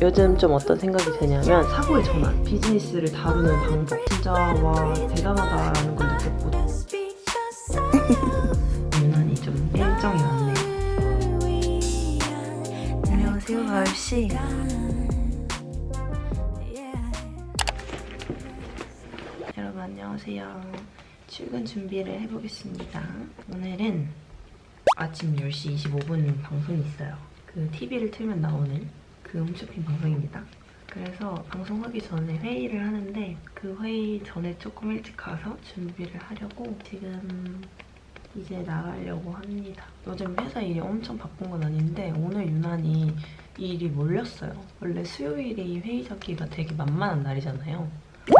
요즘 좀 어떤 생각이 드냐면 사고의 전환, 비즈니스를 다루는 방법 진짜 와 대단하다라는 걸 느꼈고 유난히 좀 일정이 많네요. 안녕하세요 가을씨. 여러분 안녕하세요. 출근 준비를 해보겠습니다. 오늘은 아침 10시 25분 방송이 있어요. 그 TV를 틀면 나오는 그 홈쇼핑 방송입니다. 그래서 방송하기 전에 회의를 하는데 그 회의 전에 조금 일찍 가서 준비를 하려고 지금 이제 나가려고 합니다. 요즘 회사 일이 엄청 바쁜 건 아닌데 오늘 유난히 일이 몰렸어요. 원래 수요일이 회의 잡기가 되게 만만한 날이잖아요.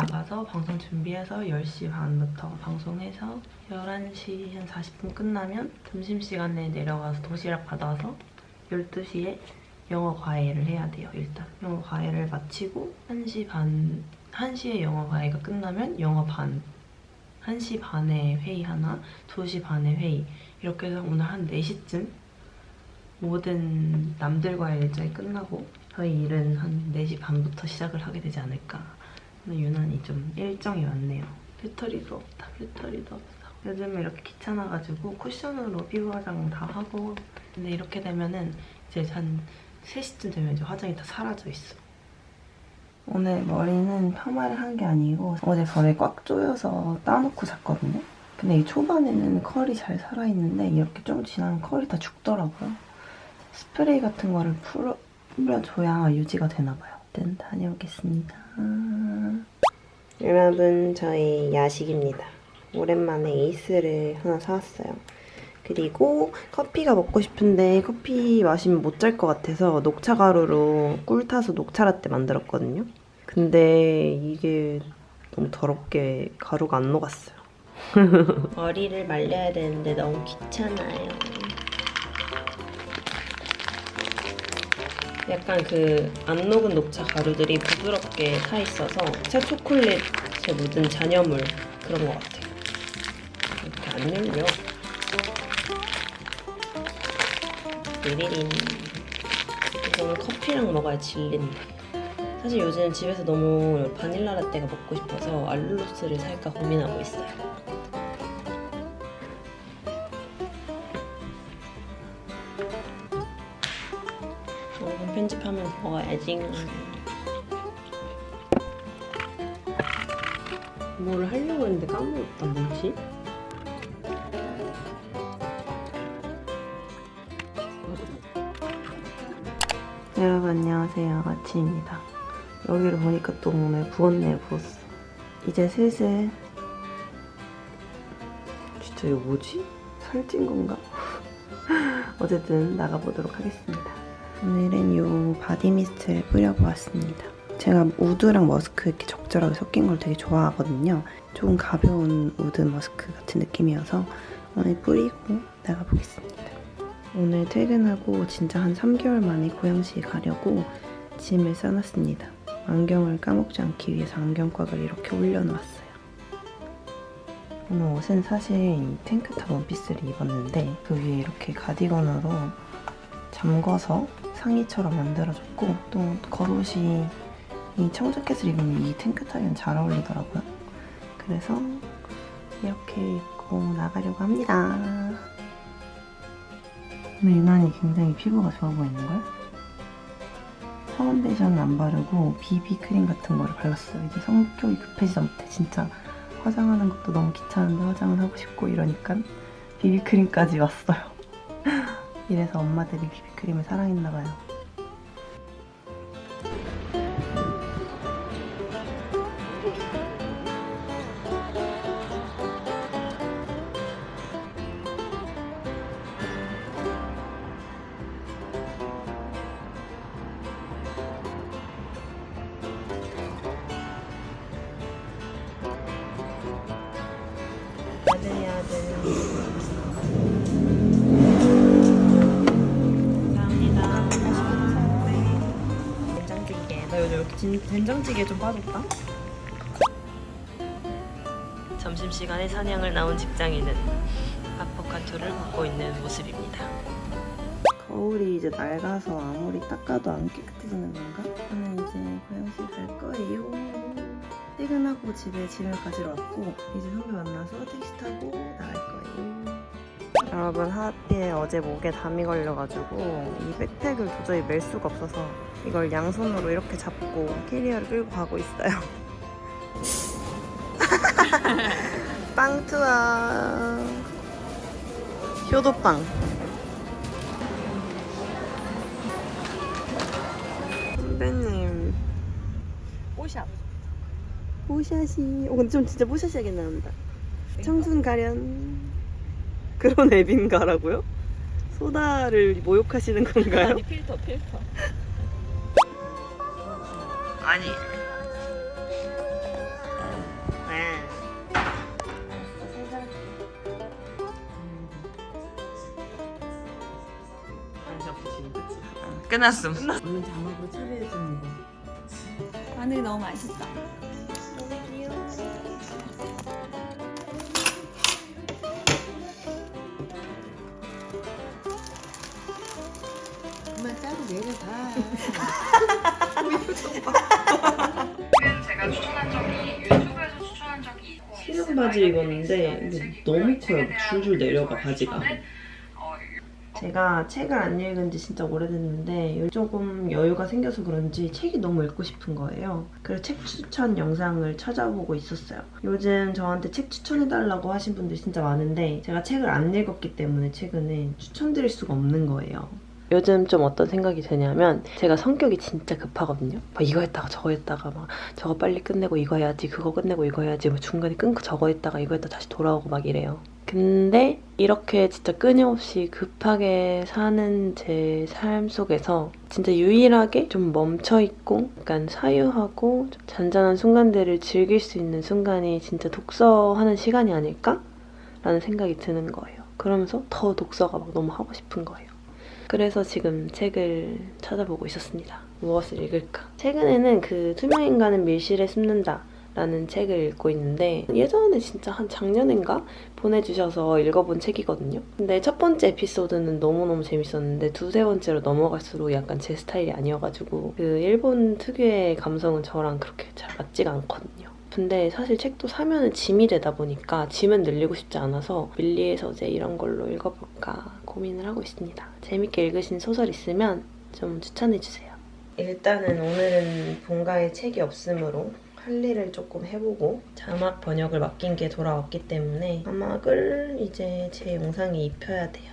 나가서 방송 준비해서 10시 반부터 방송해서 11시 한 40분 끝나면 점심시간에 내려가서 도시락 받아서 12시에 영어 과외를 해야 돼요. 일단 영어 과외를 마치고 1시에 영어 과외가 끝나면 영어 반 1시 반에 회의 하나 2시 반에 회의 이렇게 해서 오늘 한 4시쯤 모든 남들과의 일정이 끝나고 저희 일은 한 4시 반부터 시작을 하게 되지 않을까. 오늘 유난히 좀 일정이 많네요. 배터리도 없다. 요즘에 이렇게 귀찮아가지고 쿠션으로 피부 화장 다 하고 근데 이렇게 되면은 이제 한 3시쯤 되면 이제 화장이 다 사라져 있어. 오늘 머리는 펌화를 한 게 아니고 어제 밤에 꽉 조여서 따놓고 잤거든요. 근데 이 초반에는 컬이 잘 살아있는데 이렇게 좀 지나면 컬이 다 죽더라고요. 스프레이 같은 거를 뿌려줘야 유지가 되나봐요. 일단 다녀오겠습니다. 여러분 저희 야식입니다. 오랜만에 에이스를 하나 사왔어요. 그리고 커피가 먹고 싶은데 커피 마시면 못 잘 것 같아서 녹차 가루로 꿀 타서 녹차 라떼 만들었거든요. 근데 이게 너무 더럽게 가루가 안 녹았어요. 머리를 말려야 되는데 너무 귀찮아요. 약간 그 안 녹은 녹차 가루들이 부드럽게 타 있어서 차 초콜릿에 묻은 잔여물 그런 것 같아요. 이렇게 안 열려. 리린 이거는 커피랑 먹어야 질린데 사실 요즘 집에서 너무 바닐라 라떼가 먹고 싶어서 알룰로스를 살까 고민하고 있어요. 오늘 편집하면서 먹어야지. 뭘 하려고 했는데 까먹었다. 뭐지? 여러분 안녕하세요. 아침입니다. 여기를 보니까 또 오늘 부었네요. 부었어. 이제 슬슬 진짜 이거 뭐지? 살찐 건가? 어쨌든 나가보도록 하겠습니다. 오늘은 이 바디 미스트를 뿌려보았습니다. 제가 우드랑 머스크 이렇게 적절하게 섞인 걸 되게 좋아하거든요. 조금 가벼운 우드 머스크 같은 느낌이어서 오늘 뿌리고 나가보겠습니다. 오늘 퇴근하고 진짜 한 3개월 만에 고양시에 가려고 짐을 싸놨습니다. 안경을 까먹지 않기 위해서 안경곽을 이렇게 올려놓았어요. 오늘 옷은 사실 이 탱크탑 원피스를 입었는데 그 위에 이렇게 가디건으로 잠궈서 상의처럼 만들어줬고 또 겉옷이 이 청자켓을 입으면 이 탱크탑이랑 잘 어울리더라고요. 그래서 이렇게 입고 나가려고 합니다. 오늘 유난히 굉장히 피부가 좋아 보이는걸? 파운데이션은 안 바르고 비비크림 같은 거를 발랐어요. 이제 성격이 급해지다 못해 진짜 화장하는 것도 너무 귀찮은데 화장을 하고 싶고 이러니까 비비크림까지 왔어요. 이래서 엄마들이 비비크림을 사랑했나봐요. 감사합니다. 된장찌개. 나 요즘 이렇게 된장찌개에 좀 빠졌다. 점심시간에 사냥을 나온 직장인은 아포카토를 먹고 있는 모습입니다. 거울이 이제 낡아서 아무리 닦아도 안 깨끗해지는 건가? 저는 이제 고양실 갈 거예요. 퇴근하고 집에 짐을 가지러 왔고 이제 선배 만나서 택시 타고 나갈 거예요. 여러분, 하필 어제 목에 담이 걸려가지고 이 백팩을 도저히 멜 수가 없어서 이걸 양손으로 이렇게 잡고 캐리어를 끌고 가고 있어요. 빵 투어. 효도빵. 선배님. 뽀샵. 뽀샷이. 근데 좀 진짜 뽀샷이하게 나온다. 청순 가련. 그런 앱인가라고요? 소다를 모욕하시는 건가요? 아니 필터. 아니. 네. 끝났음. 얼른 자막으로 처리해주는 거. 마늘 너무 맛있다. 너무 귀여워. 그만 짜고 내려가. 제가 추천한 적이 유튜브에서 추천한 적이 있고 실용 바지 입었는데 근데 너무 커요. 줄줄 내려가 바지가. 제가 책을 안 읽은 지 진짜 오래됐는데 조금 여유가 생겨서 그런지 책이 너무 읽고 싶은 거예요. 그래서 책 추천 영상을 찾아보고 있었어요. 요즘 저한테 책 추천해달라고 하신 분들이 진짜 많은데 제가 책을 안 읽었기 때문에 최근에 추천드릴 수가 없는 거예요. 요즘 좀 어떤 생각이 드냐면 제가 성격이 진짜 급하거든요. 막 이거 했다가 저거 했다가 막 저거 빨리 끝내고 이거 해야지, 그거 끝내고 이거 해야지, 뭐 중간에 끊고 저거 했다가 이거 했다가 다시 돌아오고 막 이래요. 근데 이렇게 진짜 끊임없이 급하게 사는 제 삶 속에서 진짜 유일하게 좀 멈춰있고 약간 사유하고 좀 잔잔한 순간들을 즐길 수 있는 순간이 진짜 독서하는 시간이 아닐까? 라는 생각이 드는 거예요. 그러면서 더 독서가 막 너무 하고 싶은 거예요. 그래서 지금 책을 찾아보고 있었습니다. 무엇을 읽을까? 최근에는 그 투명인간은 밀실에 숨는다 라는 책을 읽고 있는데 예전에 진짜 한 작년인가 보내주셔서 읽어본 책이거든요. 근데 첫 번째 에피소드는 너무너무 재밌었는데 두세 번째로 넘어갈수록 약간 제 스타일이 아니어가지고 그 일본 특유의 감성은 저랑 그렇게 잘 맞지가 않거든요. 근데 사실 책도 사면은 짐이 되다 보니까 짐은 늘리고 싶지 않아서 밀리의 서재 이런 걸로 읽어볼까 고민을 하고 있습니다. 재밌게 읽으신 소설 있으면 좀 추천해주세요. 일단은 오늘은 본가에 책이 없으므로 할 일을 조금 해보고 자막 번역을 맡긴 게 돌아왔기 때문에 자막을 이제 제 영상에 입혀야 돼요.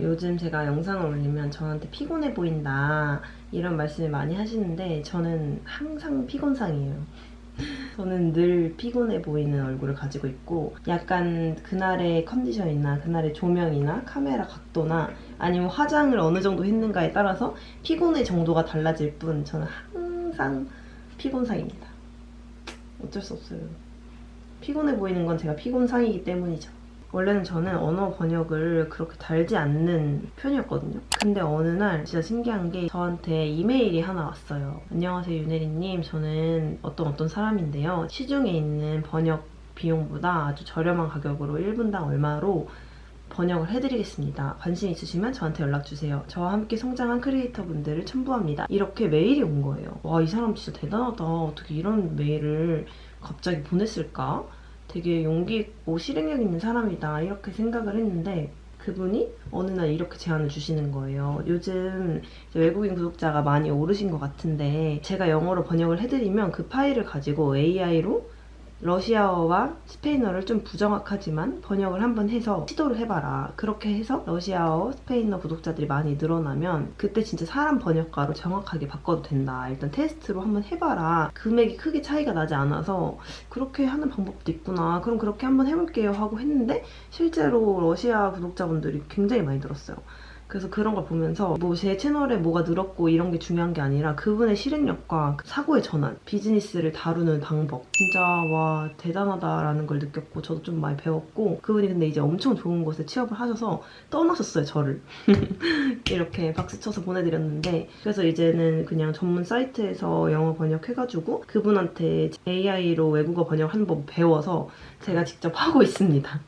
요즘 제가 영상을 올리면 저한테 피곤해 보인다 이런 말씀을 많이 하시는데 저는 항상 피곤상이에요. 저는 늘 피곤해 보이는 얼굴을 가지고 있고 약간 그날의 컨디션이나 그날의 조명이나 카메라 각도나 아니면 화장을 어느 정도 했는가에 따라서 피곤의 정도가 달라질 뿐 저는 항상 피곤상입니다. 어쩔 수 없어요. 피곤해 보이는 건 제가 피곤상이기 때문이죠. 원래는 저는 언어 번역을 그렇게 달지 않는 편이었거든요. 근데 어느 날 진짜 신기한 게 저한테 이메일이 하나 왔어요. 안녕하세요 윤혜리님, 저는 어떤 사람인데요. 시중에 있는 번역 비용보다 아주 저렴한 가격으로 1분당 얼마로 번역을 해드리겠습니다. 관심 있으시면 저한테 연락주세요. 저와 함께 성장한 크리에이터 분들을 첨부합니다. 이렇게 메일이 온 거예요. 와, 이 사람 진짜 대단하다. 어떻게 이런 메일을 갑자기 보냈을까? 되게 용기 있고 실행력 있는 사람이다 이렇게 생각을 했는데 그분이 어느 날 이렇게 제안을 주시는 거예요. 요즘 외국인 구독자가 많이 오르신 것 같은데 제가 영어로 번역을 해드리면 그 파일을 가지고 AI로 러시아어와 스페인어를 좀 부정확하지만 번역을 한번 해서 시도를 해봐라. 그렇게 해서 러시아어, 스페인어 구독자들이 많이 늘어나면 그때 진짜 사람 번역가로 정확하게 바꿔도 된다. 일단 테스트로 한번 해봐라. 금액이 크게 차이가 나지 않아서 그렇게 하는 방법도 있구나. 그럼 그렇게 한번 해볼게요 하고 했는데 실제로 러시아 구독자분들이 굉장히 많이 늘었어요. 그래서 그런 걸 보면서 뭐 제 채널에 뭐가 늘었고 이런 게 중요한 게 아니라 그분의 실행력과 사고의 전환, 비즈니스를 다루는 방법 진짜 와 대단하다라는 걸 느꼈고 저도 좀 많이 배웠고 그분이 근데 이제 엄청 좋은 곳에 취업을 하셔서 떠나셨어요 저를. 이렇게 박수 쳐서 보내드렸는데 그래서 이제는 그냥 전문 사이트에서 영어 번역해가지고 그분한테 AI로 외국어 번역하는 법 배워서 제가 직접 하고 있습니다.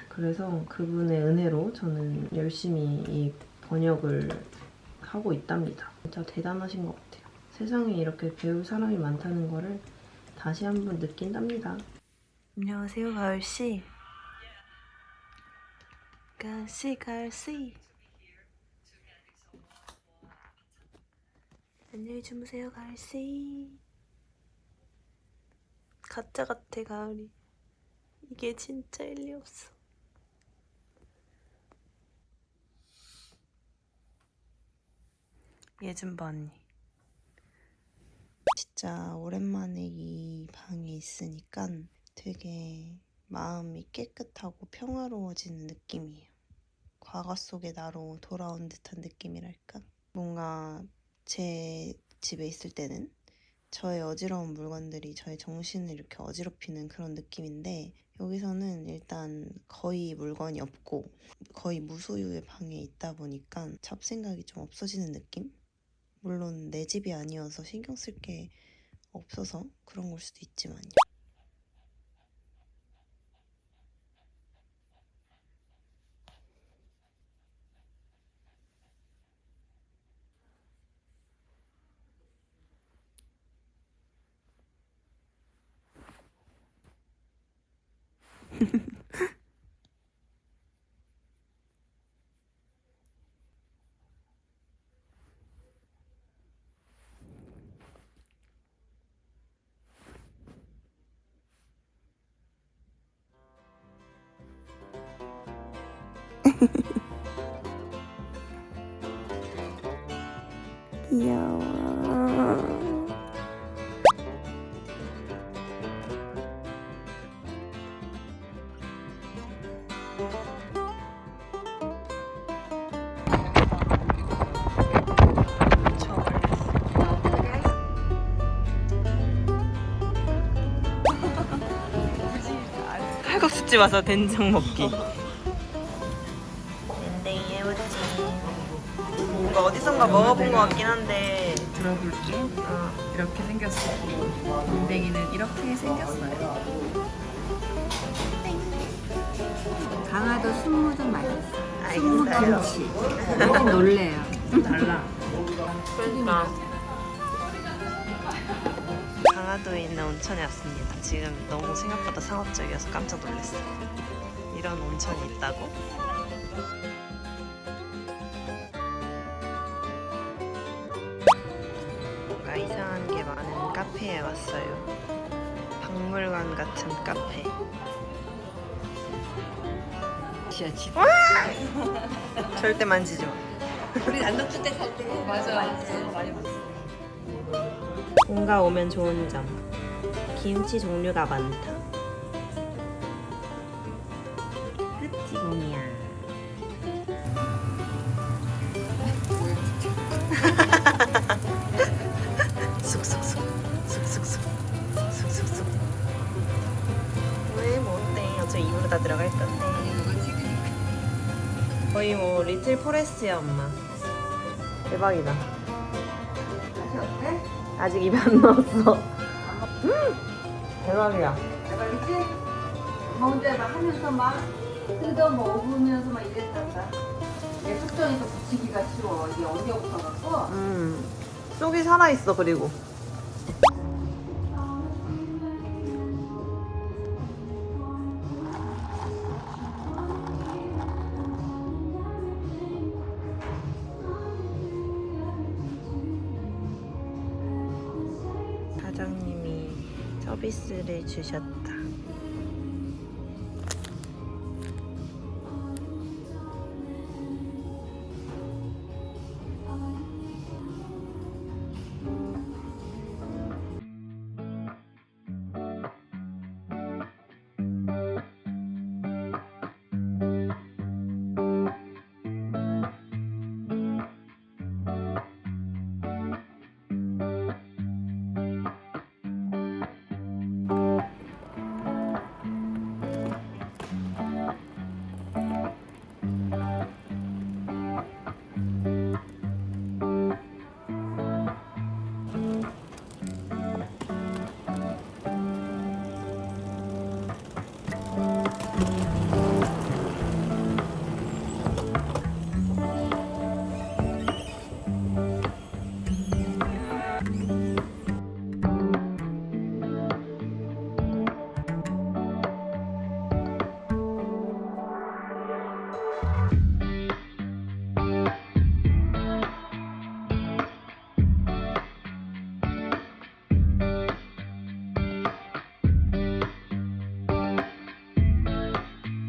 그래서 그분의 은혜로 저는 열심히 이 번역을 하고 있답니다. 진짜 대단하신 것 같아요. 세상에 이렇게 배울 사람이 많다는 거를 다시 한번 느낀답니다. 안녕하세요, 가을씨. 가을씨. 안녕히 주무세요, 가을씨. 가짜 같아, 가을이. 이게 진짜일 리 없어. 예준바 언니. 진짜 오랜만에 이 방에 있으니까 되게 마음이 깨끗하고 평화로워지는 느낌이에요. 과거 속의 나로 돌아온 듯한 느낌이랄까? 뭔가 제 집에 있을 때는 저의 어지러운 물건들이 저의 정신을 이렇게 어지럽히는 그런 느낌인데, 여기서는 일단 거의 물건이 없고 거의 무소유의 방에 있다 보니까 잡생각이 좀 없어지는 느낌? 물론 내 집이 아니어서 신경 쓸 게 없어서 그런 걸 수도 있지만요. 귀여워. 칼국수집 와서 된장 먹기. 랜댕이 해보지. 뭔가 어디선가 먹어본 것 같긴 한데. 들어볼게. 이렇게 생겼어. 댕댕이는 이렇게 생겼어요. 강화도 순무도 맛있어. 순무 알겠어요. 김치. 조금 놀래요. 달라. 그러니까 강화도에 있는 온천에 왔습니다. 지금 너무 생각보다 상업적이어서 깜짝 놀랐어요. 이런 온천이 있다고? 뭔가 이상한 게 많은 카페에 왔어요. 박물관 같은 카페. 절대 만지지 마. 우리 난독주 때 살 때. 맞아. 많이 봤어. 본가 오면 좋은 점. 김치 종류가 많다. 흑지봉이야. 쑥쑥쑥 쑥쑥쑥 쑥쑥쑥. 왜 뭐 어때? 어차피 입으로 다 들어갈 건데. 거의 뭐 리틀 포레스트야 엄마. 대박이다. 아직 입에 안 넣었어. 대박이야. 대박이지? 혼자 막 하면서 막 뜯어 먹으면서 막 이랬단다. 이게 숙성해서 붙이기가 쉬워. 이게 언제 없어갖고. 속이 살아있어. 그리고 사장님이 서비스를 주셨다.